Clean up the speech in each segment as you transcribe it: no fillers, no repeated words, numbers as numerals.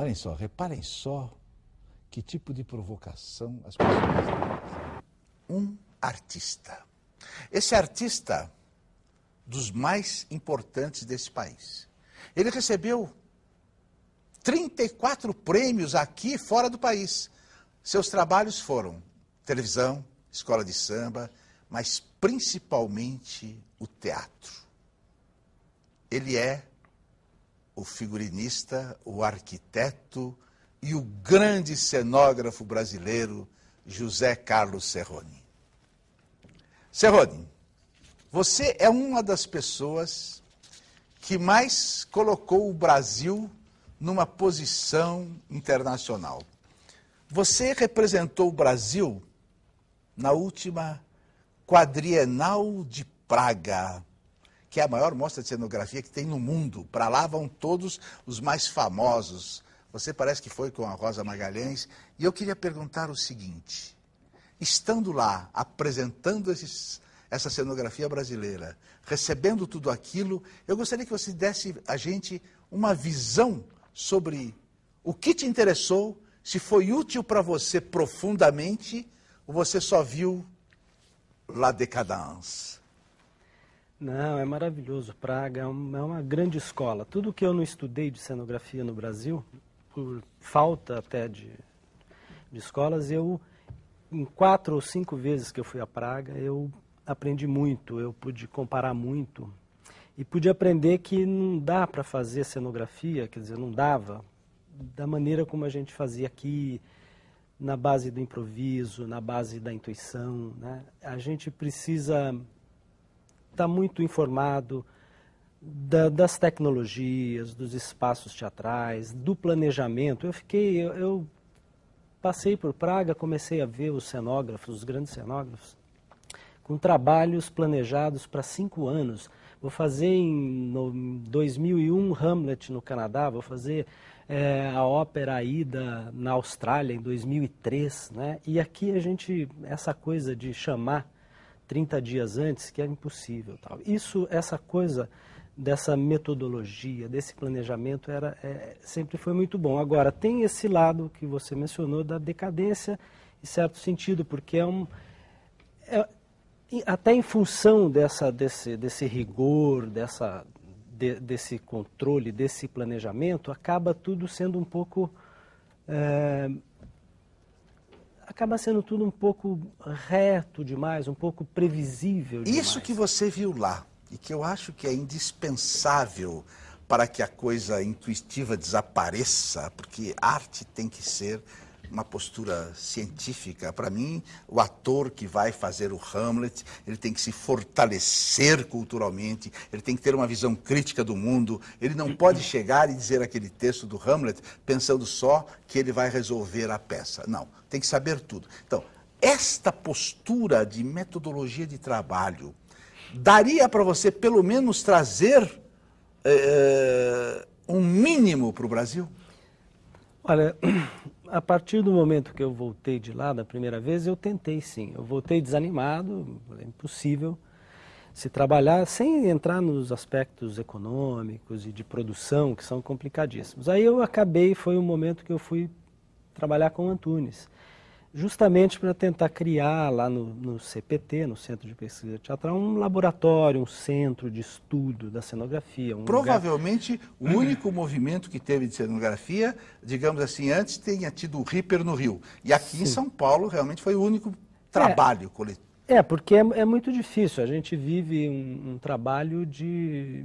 Olhem só, reparem só que tipo de provocação as pessoas têm. Um artista. Esse artista dos mais importantes desse país. Ele recebeu 34 prêmios aqui fora do país. Seus trabalhos foram televisão, escola de samba, mas principalmente o teatro. Ele é o figurinista, o arquiteto e o grande cenógrafo brasileiro José Carlos Cerroni. Cerroni, você é uma das pessoas que mais colocou o Brasil numa posição internacional. Você representou o Brasil na última Quadrienal de Praga, que é a maior mostra de cenografia que tem no mundo. Para lá vão todos os mais famosos. Você parece que foi com a Rosa Magalhães. E eu queria perguntar o seguinte, estando lá, apresentando essa cenografia brasileira, recebendo tudo aquilo, eu gostaria que você desse a gente uma visão sobre o que te interessou, se foi útil para você profundamente, ou você só viu La Décadence. Não, é maravilhoso. Praga é uma grande escola. Tudo que eu não estudei de cenografia no Brasil, por falta até de escolas, em 4 ou 5 vezes que eu fui a Praga, eu aprendi muito, eu pude comparar muito e pude aprender que não dá para fazer cenografia, quer dizer, não dava, da maneira como a gente fazia aqui, na base do improviso, na base da intuição, né? A gente precisa estar muito informado das tecnologias, dos espaços teatrais, do planejamento. Eu passei por Praga, comecei a ver os cenógrafos, os grandes cenógrafos, com trabalhos planejados para 5 anos. Vou fazer em 2001 Hamlet no Canadá, vou fazer a ópera Aida na Austrália em 2003, né? E aqui essa coisa de chamar 30 dias antes, que é impossível. Tal. Essa coisa dessa metodologia, desse planejamento, sempre foi muito bom. Agora, tem esse lado que você mencionou da decadência, em certo sentido, porque até em função desse rigor, desse controle, desse planejamento, acaba tudo sendo um pouco... acaba sendo tudo um pouco reto demais, um pouco previsível demais. Isso que você viu lá, e que eu acho que é indispensável para que a coisa intuitiva desapareça, porque arte tem que ser uma postura científica. Para mim, o ator que vai fazer o Hamlet, ele tem que se fortalecer culturalmente, ele tem que ter uma visão crítica do mundo, ele não pode chegar e dizer aquele texto do Hamlet pensando só que ele vai resolver a peça. Não, tem que saber tudo. Então, esta postura de metodologia de trabalho daria para você pelo menos trazer um mínimo para o Brasil? Olha, a partir do momento que eu voltei de lá da primeira vez, eu tentei sim. Eu voltei desanimado, é impossível se trabalhar sem entrar nos aspectos econômicos e de produção, que são complicadíssimos. Aí foi o momento que eu fui trabalhar com o Antunes, justamente para tentar criar lá no CPT, no Centro de Pesquisa Teatral, um laboratório, um centro de estudo da cenografia. Provavelmente o único movimento que teve de cenografia, digamos assim, antes tenha tido o Ripper no Rio. E aqui Sim. em São Paulo realmente foi o único trabalho coletivo. Porque é muito difícil. A gente vive um trabalho de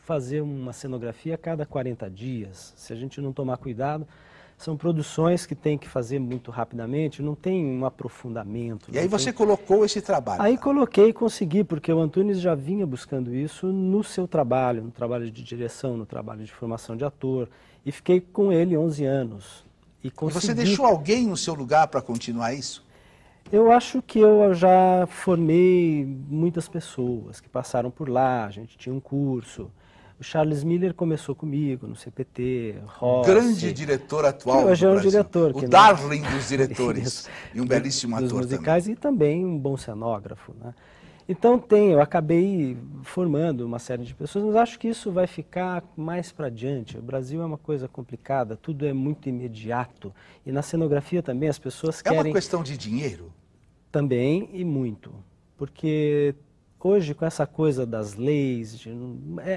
fazer uma cenografia a cada 40 dias. Se a gente não tomar cuidado... São produções que tem que fazer muito rapidamente, não tem um aprofundamento. E aí você colocou esse trabalho? Aí coloquei e consegui, porque o Antunes já vinha buscando isso no seu trabalho, no trabalho de direção, no trabalho de formação de ator. E fiquei com ele 11 anos. E você deixou alguém no seu lugar para continuar isso? Eu acho que eu já formei muitas pessoas que passaram por lá, a gente tinha um curso. O Charles Miller começou comigo no CPT, Rossi. Grande diretor atual do hoje é um Brasil. diretor. O darling dos diretores. E um belíssimo ator musicais também. E também um bom cenógrafo, né? Então eu acabei formando uma série de pessoas, mas acho que isso vai ficar mais para diante. O Brasil é uma coisa complicada, tudo é muito imediato. E na cenografia também as pessoas querem... É uma questão de dinheiro? Também, e muito. Porque hoje, com essa coisa das leis,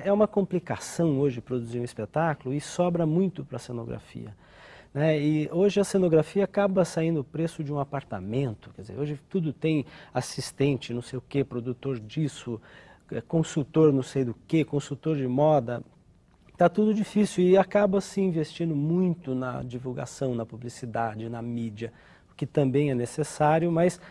é uma complicação hoje produzir um espetáculo e sobra muito para a cenografia. Né? E hoje a cenografia acaba saindo o preço de um apartamento, quer dizer, hoje tudo tem assistente, não sei o que, produtor disso, consultor não sei do que, consultor de moda, está tudo difícil e acaba se investindo muito na divulgação, na publicidade, na mídia, o que também é necessário, mas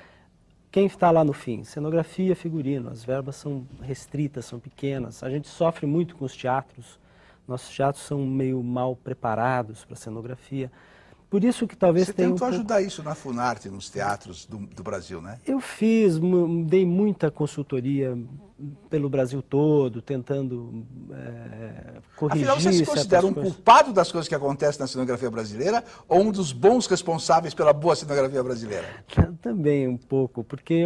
quem está lá no fim? Cenografia, figurino, as verbas são restritas, são pequenas, a gente sofre muito com os teatros. Nossos teatros são meio mal preparados para a cenografia. Por isso que talvez tenha Você tentou ajudar isso na Funarte, nos teatros do Brasil, né? Eu fiz, dei muita consultoria pelo Brasil todo, tentando corrigir. Afinal, você se considera um culpado das coisas que acontecem na cenografia brasileira ou um dos bons responsáveis pela boa cenografia brasileira? Também um pouco, porque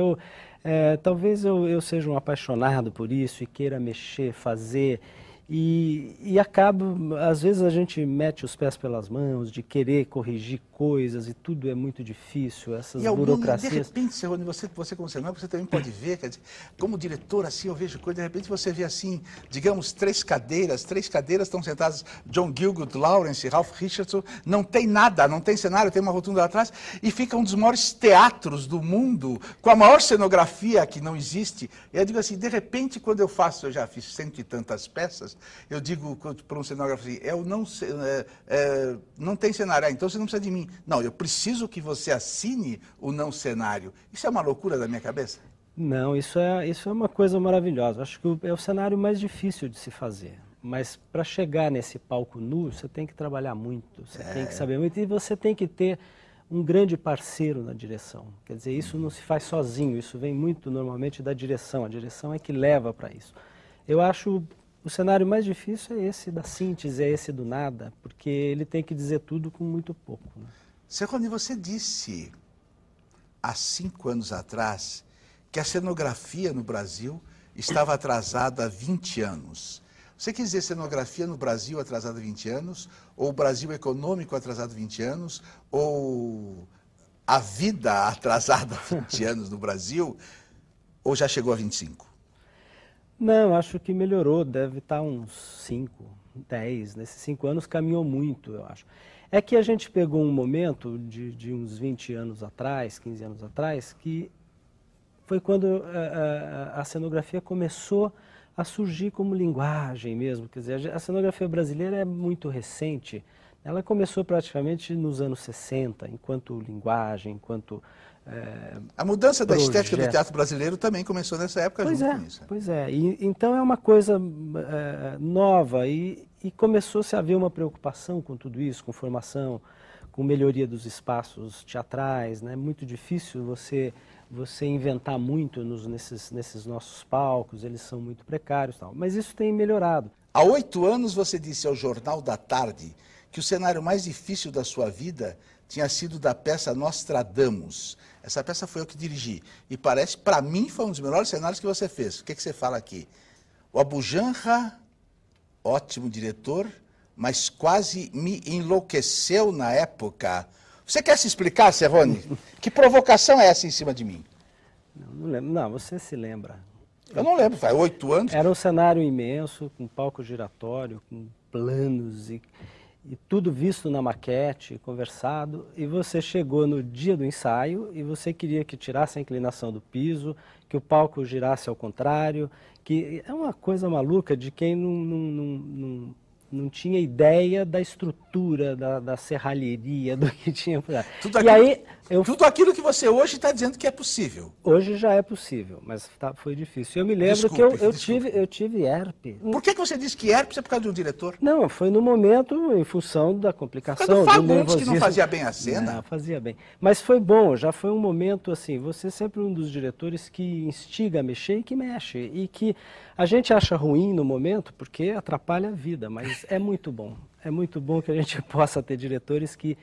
talvez eu seja um apaixonado por isso e queira mexer, fazer... E acaba, às vezes a gente mete os pés pelas mãos de querer corrigir coisas e tudo é muito difícil, essas burocracias. De repente, Serrone, você como cenógrafo, você também pode ver, quer dizer, como diretor, assim, eu vejo coisas, de repente você vê assim, digamos, três cadeiras estão sentadas, John Gielgud, Lawrence, Ralph Richardson, não tem nada, não tem cenário, tem uma rotunda lá atrás, e fica um dos maiores teatros do mundo, com a maior cenografia que não existe. E eu digo assim, de repente, quando eu já fiz 100 e tantas peças, eu digo para um cenógrafo assim, não tem cenário, então você não precisa de mim. Não, eu preciso que você assine o não cenário. Isso é uma loucura da minha cabeça? Não, isso é uma coisa maravilhosa. Acho que é o cenário mais difícil de se fazer. Mas para chegar nesse palco nu, você tem que trabalhar muito, você tem que saber muito e você tem que ter um grande parceiro na direção. Quer dizer, isso não se faz sozinho, isso vem muito normalmente da direção. A direção é que leva para isso. Eu acho o cenário mais difícil é esse da síntese, é esse do nada, porque ele tem que dizer tudo com muito pouco. Né? Serrone, você disse há 5 anos atrás que a cenografia no Brasil estava atrasada há 20 anos. Você quer dizer cenografia no Brasil atrasada há 20 anos, ou o Brasil econômico atrasado há 20 anos, ou a vida atrasada há 20 anos no Brasil, ou já chegou a 25? Não, acho que melhorou, deve estar uns 5, 10, nesses 5 anos caminhou muito, eu acho. É que a gente pegou um momento de uns 20 anos atrás, 15 anos atrás, que foi quando a cenografia começou a surgir como linguagem mesmo. Quer dizer, a cenografia brasileira é muito recente, ela começou praticamente nos anos 60, enquanto linguagem, enquanto... a mudança da estética do teatro brasileiro também começou nessa época junto com isso. Pois é, então é uma coisa nova e começou-se a haver uma preocupação com tudo isso, com formação, com melhoria dos espaços teatrais, né? É muito difícil você inventar muito nesses nossos palcos, eles são muito precários e tal, mas isso tem melhorado. Há 8 anos você disse ao Jornal da Tarde que o cenário mais difícil da sua vida tinha sido da peça Nostradamus. Essa peça foi eu que dirigi. E parece, para mim, foi um dos melhores cenários que você fez. O que você fala aqui? O Abu Janra, ótimo diretor, mas quase me enlouqueceu na época. Você quer se explicar, Serrone? Que provocação é essa em cima de mim? Não lembro. Não, você se lembra. Eu não lembro, faz 8 anos. Era um cenário imenso, com palco giratório, com planos e tudo visto na maquete, conversado, e você chegou no dia do ensaio e você queria que tirasse a inclinação do piso, que o palco girasse ao contrário, que é uma coisa maluca de quem não tinha ideia da estrutura, da serralheria, do que tinha por lá. Tudo aquilo que você hoje está dizendo que é possível. Hoje já é possível, mas foi difícil. Eu me lembro que eu tive herpes. Por que você disse que herpes é por causa de um diretor? Não, foi no momento, em função da complicação. Do Fagundes, que não fazia bem a cena? Não, fazia bem. Mas foi bom, já foi um momento assim, você é sempre um dos diretores que instiga a mexer e que mexe. E que a gente acha ruim no momento porque atrapalha a vida, mas é muito bom. É muito bom que a gente possa ter diretores que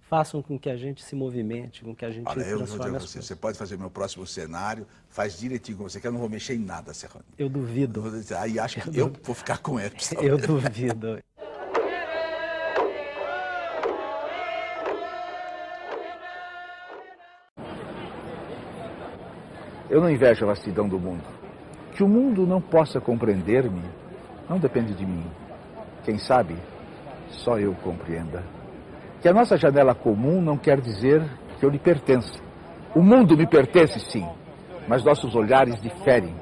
façam com que a gente se movimente, com que a gente Olha, eu vou dizer transforme a as você, coisas. você pode fazer o meu próximo cenário, faz direitinho com você, que eu não vou mexer em nada, Serrano. Eu duvido. Aí acho que eu vou ficar com ele. Eu duvido. Eu não invejo a vastidão do mundo. Que o mundo não possa compreender-me não depende de mim. Quem sabe, só eu compreenda. Que a nossa janela comum não quer dizer que eu lhe pertença. O mundo me pertence, sim, mas nossos olhares diferem.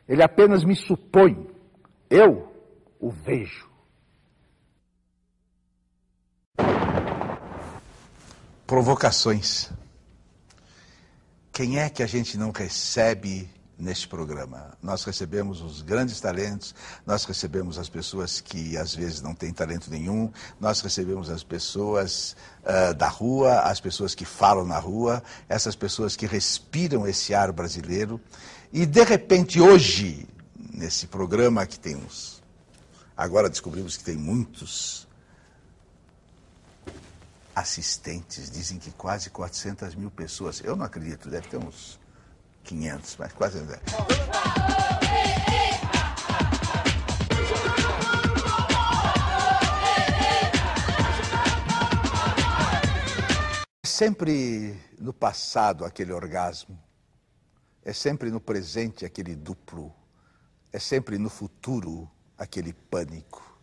Ele apenas me supõe. Eu o vejo. Provocações. Quem é que a gente não recebe neste programa? Nós recebemos os grandes talentos, nós recebemos as pessoas que às vezes não têm talento nenhum, nós recebemos as pessoas da rua, as pessoas que falam na rua, essas pessoas que respiram esse ar brasileiro. E de repente hoje, nesse programa que tem uns... Agora descobrimos que tem muitos assistentes, dizem que quase 400 mil pessoas. Eu não acredito, deve ter uns 500, mas quase... É sempre no passado aquele orgasmo, é sempre no presente aquele duplo, é sempre no futuro aquele pânico.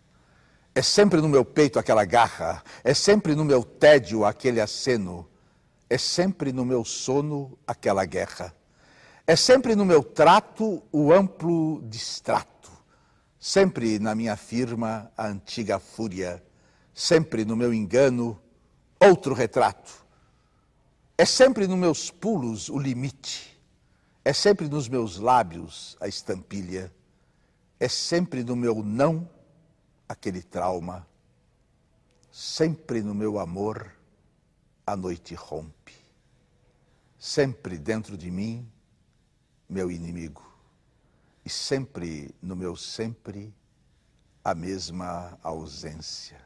É sempre no meu peito aquela garra, é sempre no meu tédio aquele aceno, é sempre no meu sono aquela guerra, é sempre no meu trato o amplo distrato, sempre na minha firma a antiga fúria, sempre no meu engano outro retrato, é sempre nos meus pulos o limite, é sempre nos meus lábios a estampilha, é sempre no meu não aquele trauma, sempre no meu amor a noite rompe, sempre dentro de mim meu inimigo, e sempre no meu sempre a mesma ausência.